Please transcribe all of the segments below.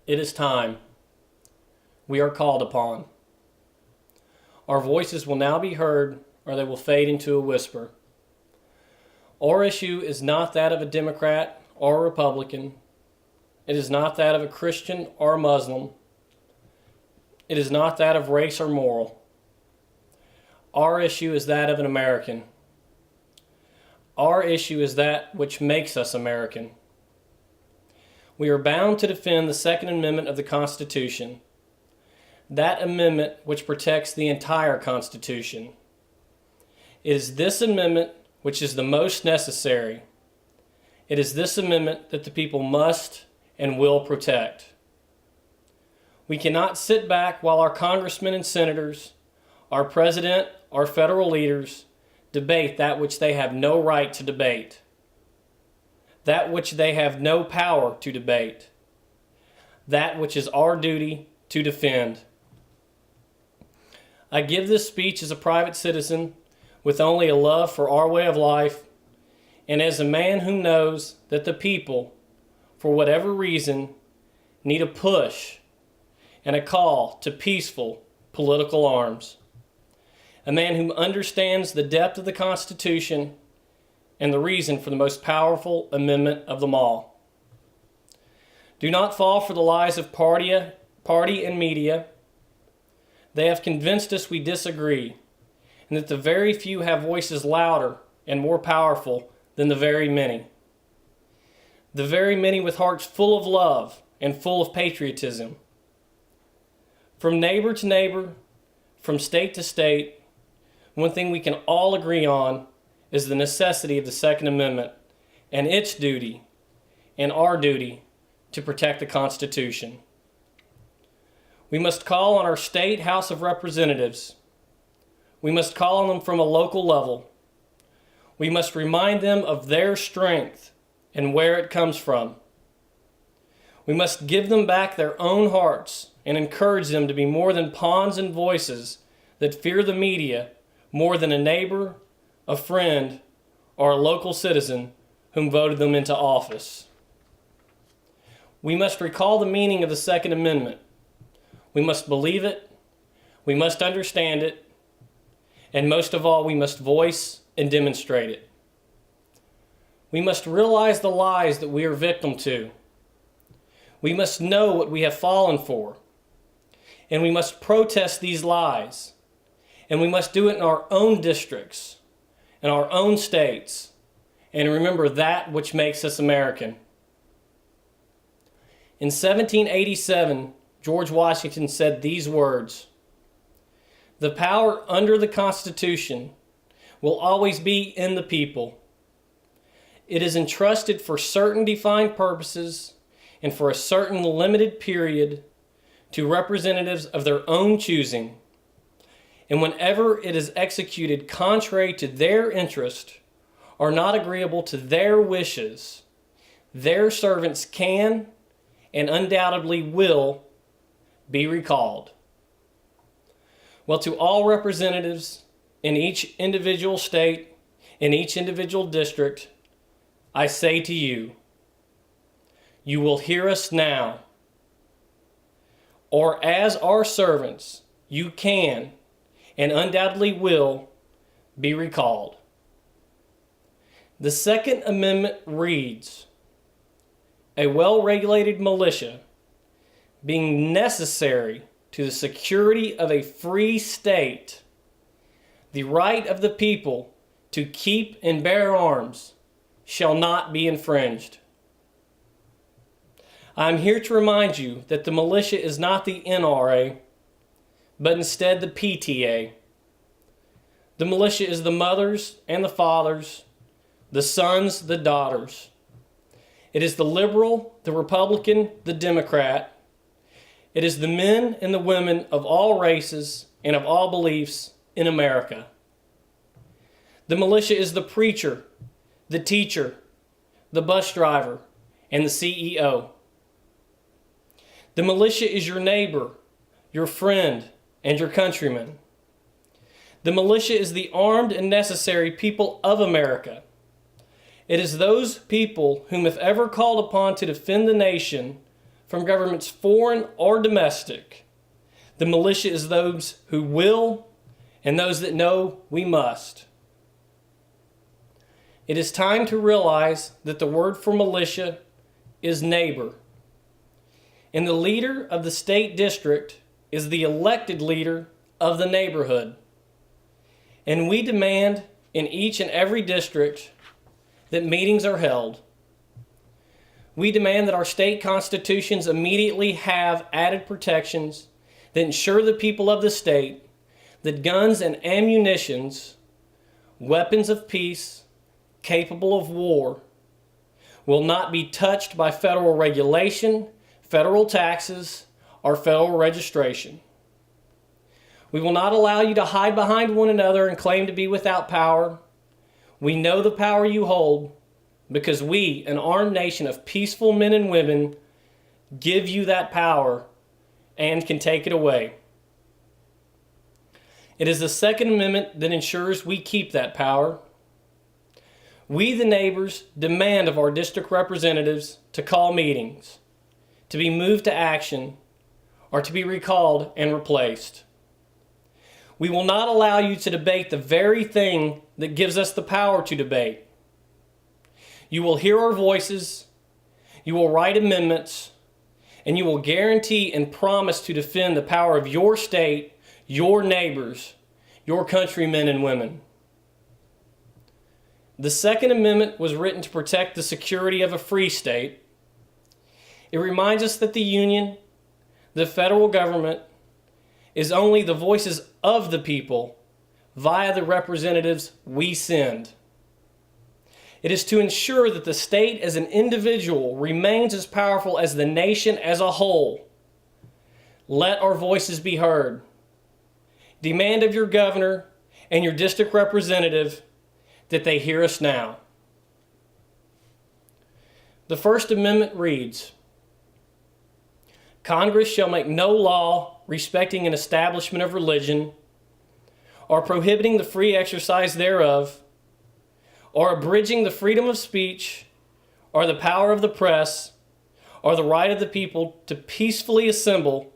It is time. We are called upon. Our voices will now be heard, or they will fade into a whisper. Our issue is not that of a Democrat or a Republican. It is not that of a Christian or a Muslim. It is not that of race or moral. Our issue is that of an American. Our issue is that which makes us American. We are bound to defend the Second Amendment of the Constitution, that amendment which protects the entire Constitution. It is this amendment which is the most necessary. It is this amendment that the people must and will protect. We cannot sit back while our congressmen and senators, our president, our federal leaders debate that which they have no right to debate, that which they have no power to debate, that which is our duty to defend. I give this speech as a private citizen with only a love for our way of life, and as a man who knows that the people, for whatever reason, need a push and a call to peaceful political arms. A man who understands the depth of the Constitution and the reason for the most powerful amendment of them all. Do not fall for the lies of party and media. They have convinced us we disagree, and that the very few have voices louder and more powerful than the very many. The very many with hearts full of love and full of patriotism. From neighbor to neighbor, from state to state, one thing we can all agree on is the necessity of the Second Amendment and its duty and our duty to protect the Constitution. We must call on our state House of Representatives. We must call on them from a local level. We must remind them of their strength and where it comes from. We must give them back their own hearts and encourage them to be more than pawns and voices that fear the media more than a neighbor, a friend, or a local citizen whom voted them into office. We must recall the meaning of the Second Amendment. We must believe it, we must understand it, and most of all, we must voice and demonstrate it. We must realize the lies that we are victim to. We must know what we have fallen for, and we must protest these lies. And we must do it in our own districts, in our own states, and remember that which makes us American. In 1787, George Washington said these words: "The power under the Constitution will always be in the people. It is entrusted for certain defined purposes and for a certain limited period to representatives of their own choosing. And whenever it is executed contrary to their interest or not agreeable to their wishes, their servants can and undoubtedly will be recalled." Well, to all representatives in each individual state, in each individual district, I say to you, you will hear us now, or as our servants, you can and undoubtedly will be recalled. The Second Amendment reads, "A well-regulated militia, being necessary to the security of a free state, the right of the people to keep and bear arms shall not be infringed." I am here to remind you that the militia is not the NRA, but instead the PTA. The militia is the mothers and the fathers, the sons, the daughters. It is the liberal, the Republican, the Democrat. It is the men and the women of all races and of all beliefs in America. The militia is the preacher, the teacher, the bus driver, and the CEO. The militia is your neighbor, your friend, and your countrymen. The militia is the armed and necessary people of America. It is those people whom, if ever called upon to defend the nation, from governments foreign or domestic. The militia is those who will and those that know we must. It is time to realize that the word for militia is neighbor. And the leader of the state district is the elected leader of the neighborhood. And we demand in each and every district that meetings are held. We demand that our state constitutions immediately have added protections that ensure the people of the state that guns and ammunitions, weapons of peace, capable of war, will not be touched by federal regulation, federal taxes, or federal registration. We will not allow you to hide behind one another and claim to be without power. We know the power you hold because we, an armed nation of peaceful men and women, give you that power and can take it away. It is the Second Amendment that ensures we keep that power. We, the neighbors, demand of our district representatives to call meetings, to be moved to action, or to be recalled and replaced. We will not allow you to debate the very thing that gives us the power to debate. You will hear our voices, you will write amendments, and you will guarantee and promise to defend the power of your state, your neighbors, your countrymen and women. The Second Amendment was written to protect the security of a free state. It reminds us that the Union, the federal government, is only the voices of the people via the representatives we send. It is to ensure that the state as an individual remains as powerful as the nation as a whole. Let our voices be heard. Demand of your governor and your district representative that they hear us now. The First Amendment reads, Congress shall make no law respecting an establishment of religion, or prohibiting the free exercise thereof, or abridging the freedom of speech, or the power of the press, or the right of the people to peacefully assemble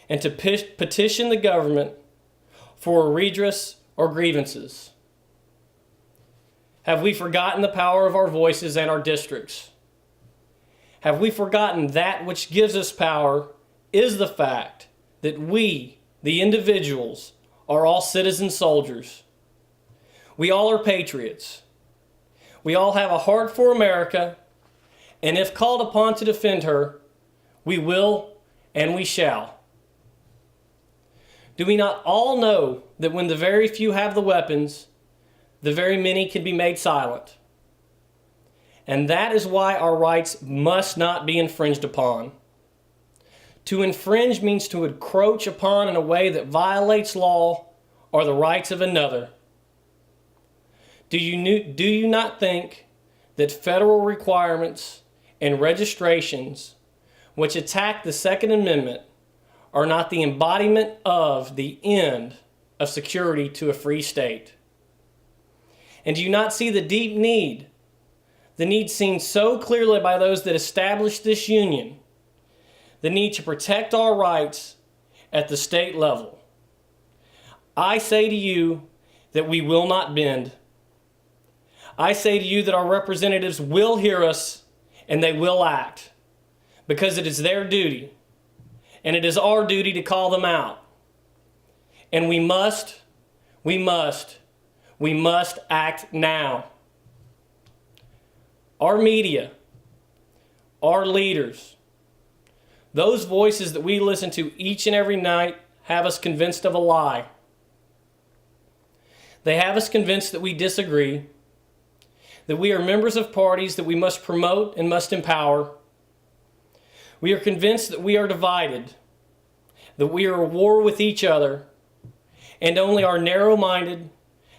and to petition the government for redress or grievances. Have we forgotten the power of our voices and our districts? Have we forgotten that which gives us power is the fact that we, the individuals, are all citizen soldiers. We all are patriots. We all have a heart for America, and if called upon to defend her, we will and we shall. Do we not all know that when the very few have the weapons, the very many can be made silent? And that is why our rights must not be infringed upon. To infringe means to encroach upon in a way that violates law or the rights of another. Do you not think that federal requirements and registrations which attack the Second Amendment are not the embodiment of the end of security to a free state? And do you not see the deep need, the need seen so clearly by those that established this union, the need to protect our rights at the state level? I say to you that we will not bend. I say to you that our representatives will hear us and they will act, because it is their duty, and it is our duty to call them out. And we must act now. Our media, our leaders, those voices that we listen to each and every night have us convinced of a lie. They have us convinced that we disagree, that we are members of parties that we must promote and must empower. We are convinced that we are divided, that we are at war with each other, and only our narrow-minded,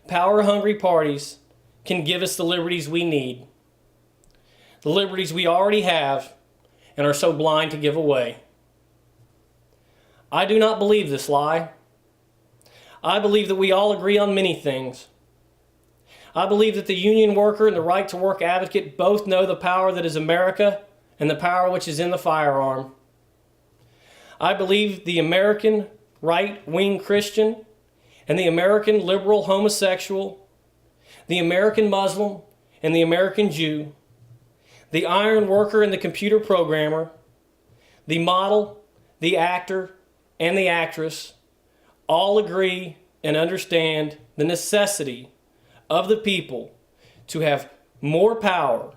power-hungry parties can give us the liberties we need, the liberties we already have and are so blind to give away. I do not believe this lie. I believe that we all agree on many things. I believe that the union worker and the right to work advocate both know the power that is America and the power which is in the firearm. I believe the American right-wing Christian and the American liberal homosexual, the American Muslim and the American Jew, the iron worker and the computer programmer, the model, the actor, and the actress all agree and understand the necessity of the people to have more power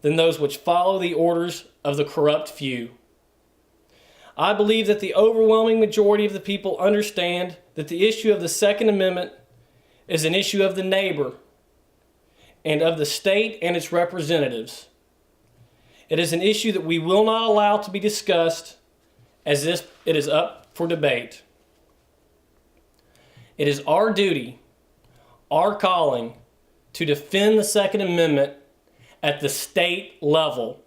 than those which follow the orders of the corrupt few. I believe that the overwhelming majority of the people understand that the issue of the Second Amendment is an issue of the neighbor and of the state and its representatives. It is an issue that we will not allow to be discussed as if it is up for debate. It is our duty, our calling, to defend the Second Amendment at the state level.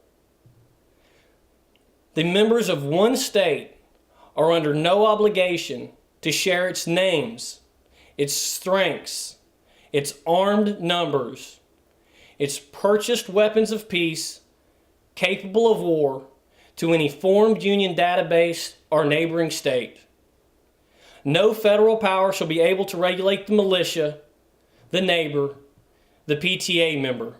The members of one state are under no obligation to share its names, its strengths, its armed numbers, its purchased weapons of peace capable of war to any formed union database or neighboring state. No federal power shall be able to regulate the militia, the neighbor, the PTA member.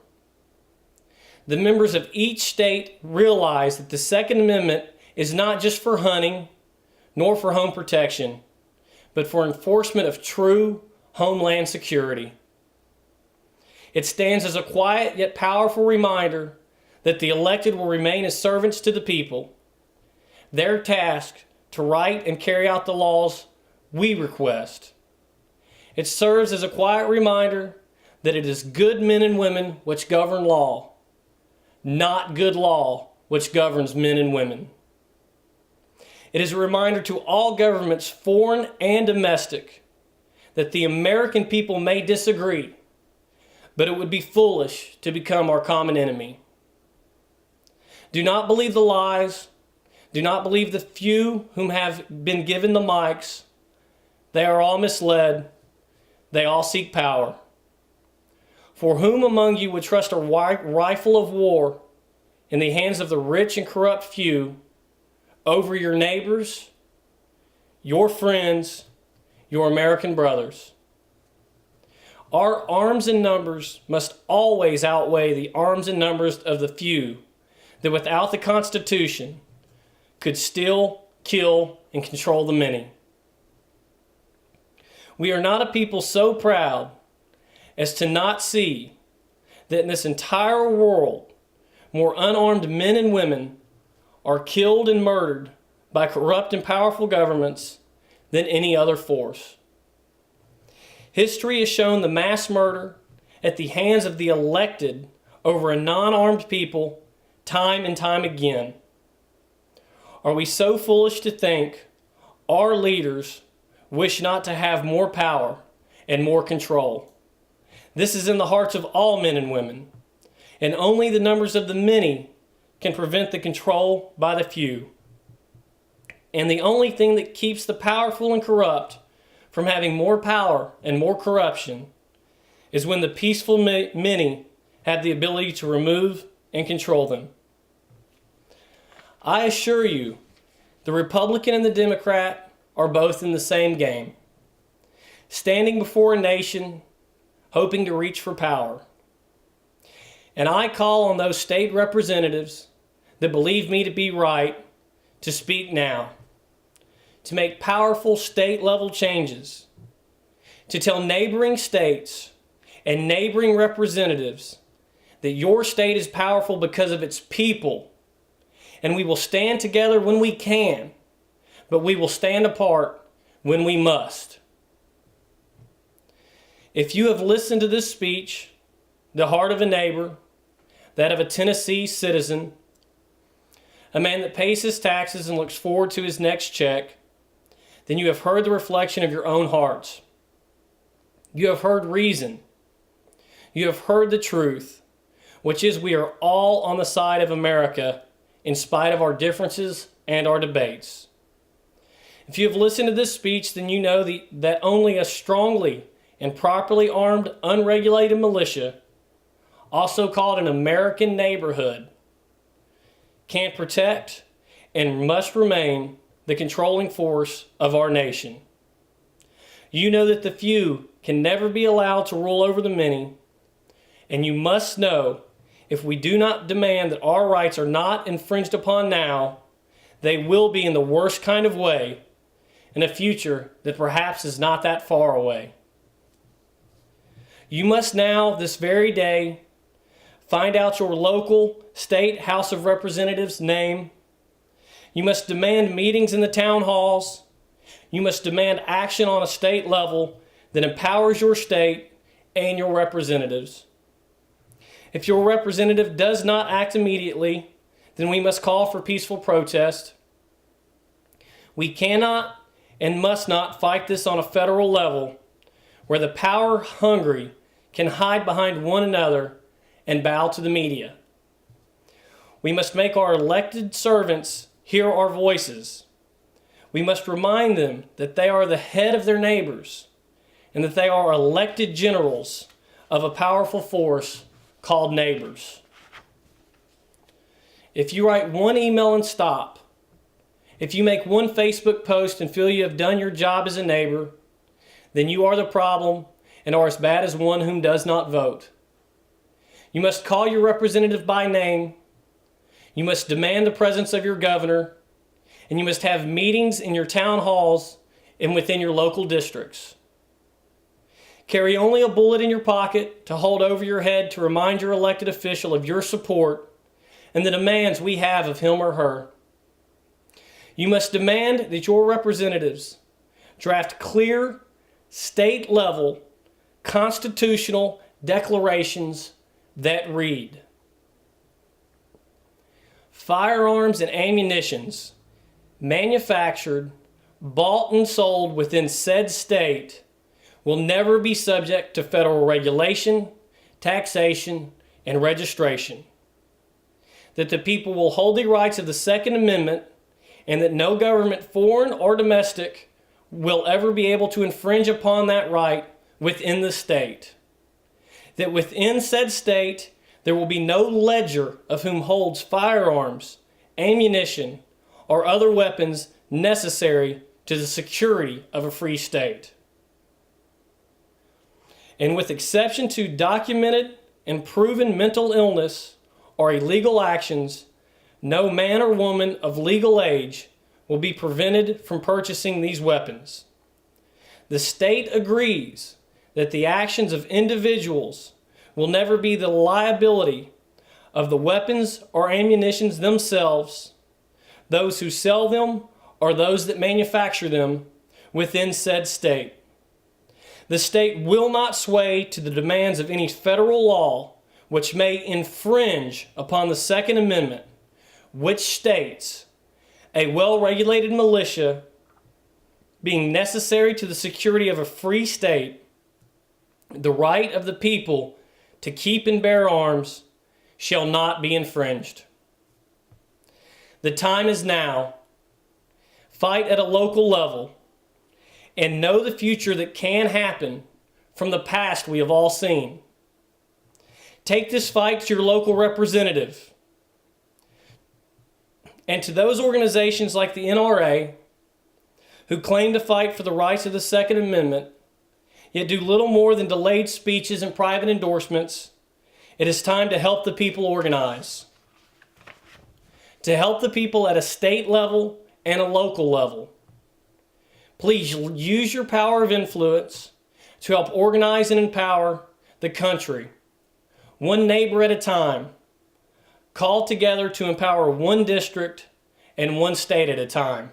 The members of each state realize that the Second Amendment is not just for hunting, nor for home protection, but for enforcement of true homeland security. It stands as a quiet yet powerful reminder that the elected will remain as servants to the people, their task to write and carry out the laws we request. It serves as a quiet reminder that it is good men and women which govern law, not good law which governs men and women. It is a reminder to all governments, foreign and domestic, that the American people may disagree, but it would be foolish to become our common enemy. Do not believe the lies. Do not believe the few whom have been given the mics. They are all misled. They all seek power. For whom among you would trust a rifle of war in the hands of the rich and corrupt few over your neighbors, your friends, your American brothers? Our arms and numbers must always outweigh the arms and numbers of the few that without the Constitution could steal, kill, and control the many. We are not a people so proud as to not see that in this entire world, more unarmed men and women are killed and murdered by corrupt and powerful governments than any other force. History has shown the mass murder at the hands of the elected over a non-armed people time and time again. Are we so foolish to think our leaders wish not to have more power and more control? This is in the hearts of all men and women, and only the numbers of the many can prevent the control by the few. And the only thing that keeps the powerful and corrupt from having more power and more corruption is when the peaceful many have the ability to remove and control them. I assure you, the Republican and the Democrat are both in the same game, standing before a nation hoping to reach for power. And I call on those state representatives that believe me to be right to speak now, to make powerful state-level changes, to tell neighboring states and neighboring representatives that your state is powerful because of its people, and we will stand together when we can, but we will stand apart when we must. If you have listened to this speech, the heart of a neighbor, that of a Tennessee citizen, a man that pays his taxes and looks forward to his next check, then you have heard the reflection of your own hearts. You have heard reason. You have heard the truth, which is we are all on the side of America in spite of our differences and our debates. If you have listened to this speech, then you know that only a strongly and properly armed, unregulated militia, also called an American neighborhood, can protect and must remain the controlling force of our nation. You know that the few can never be allowed to rule over the many, and you must know if we do not demand that our rights are not infringed upon now, they will be in the worst kind of way in a future that perhaps is not that far away. You must now, this very day, find out your local state House of Representatives' name. You must demand meetings in the town halls. You must demand action on a state level that empowers your state and your representatives. If your representative does not act immediately, then we must call for peaceful protest. We cannot and must not fight this on a federal level where the power-hungry can hide behind one another and bow to the media. We must make our elected servants hear our voices. We must remind them that they are the head of their neighbors and that they are elected generals of a powerful force called neighbors. If you write one email and stop, if you make one Facebook post and feel you have done your job as a neighbor, then you are the problem and are as bad as one whom does not vote. You must call your representative by name. You must demand the presence of your governor, and you must have meetings in your town halls and within your local districts. Carry only a bullet in your pocket to hold over your head to remind your elected official of your support and the demands we have of him or her. You must demand that your representatives draft clear, state-level, constitutional declarations that read, firearms and ammunitions manufactured, bought, and sold within said state will never be subject to federal regulation, taxation, and registration. That the people will hold the rights of the Second Amendment and that no government, foreign or domestic, will ever be able to infringe upon that right within the state. That within said state, there will be no ledger of whom holds firearms, ammunition, or other weapons necessary to the security of a free state. And with exception to documented and proven mental illness or illegal actions, no man or woman of legal age will be prevented from purchasing these weapons. The state agrees that the actions of individuals will never be the liability of the weapons or ammunitions themselves, those who sell them, or those that manufacture them within said state. The state will not sway to the demands of any federal law which may infringe upon the Second Amendment, which states, a well-regulated militia being necessary to the security of a free state, the right of the people to keep and bear arms shall not be infringed. The time is now. Fight at a local level and know the future that can happen from the past we have all seen. Take this fight to your local representative and to those organizations like the NRA who claim to fight for the rights of the Second Amendment, yet do little more than delayed speeches and private endorsements. It is time to help the people organize. To help the people at a state level and a local level. Please use your power of influence to help organize and empower the country, one neighbor at a time, called together to empower one district and one state at a time.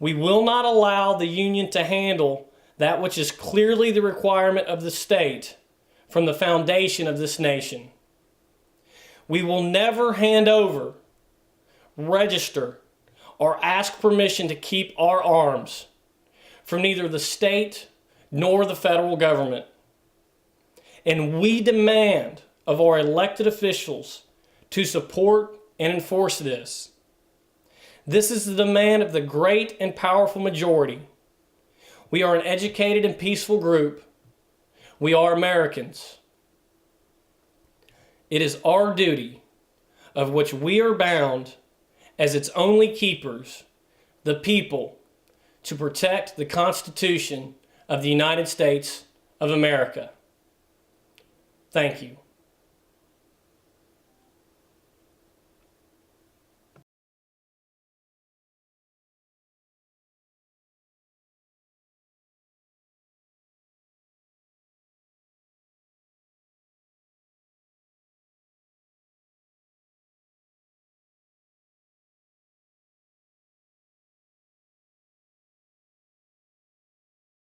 We will not allow the union to handle that which is clearly the requirement of the state from the foundation of this nation. We will never hand over, register, or ask permission to keep our arms from neither the state nor the federal government. And we demand of our elected officials to support and enforce this. This is the demand of the great and powerful majority. We are an educated and peaceful group. We are Americans. It is our duty, of which we are bound as its only keepers, the people, to protect the Constitution of the United States of America. Thank you.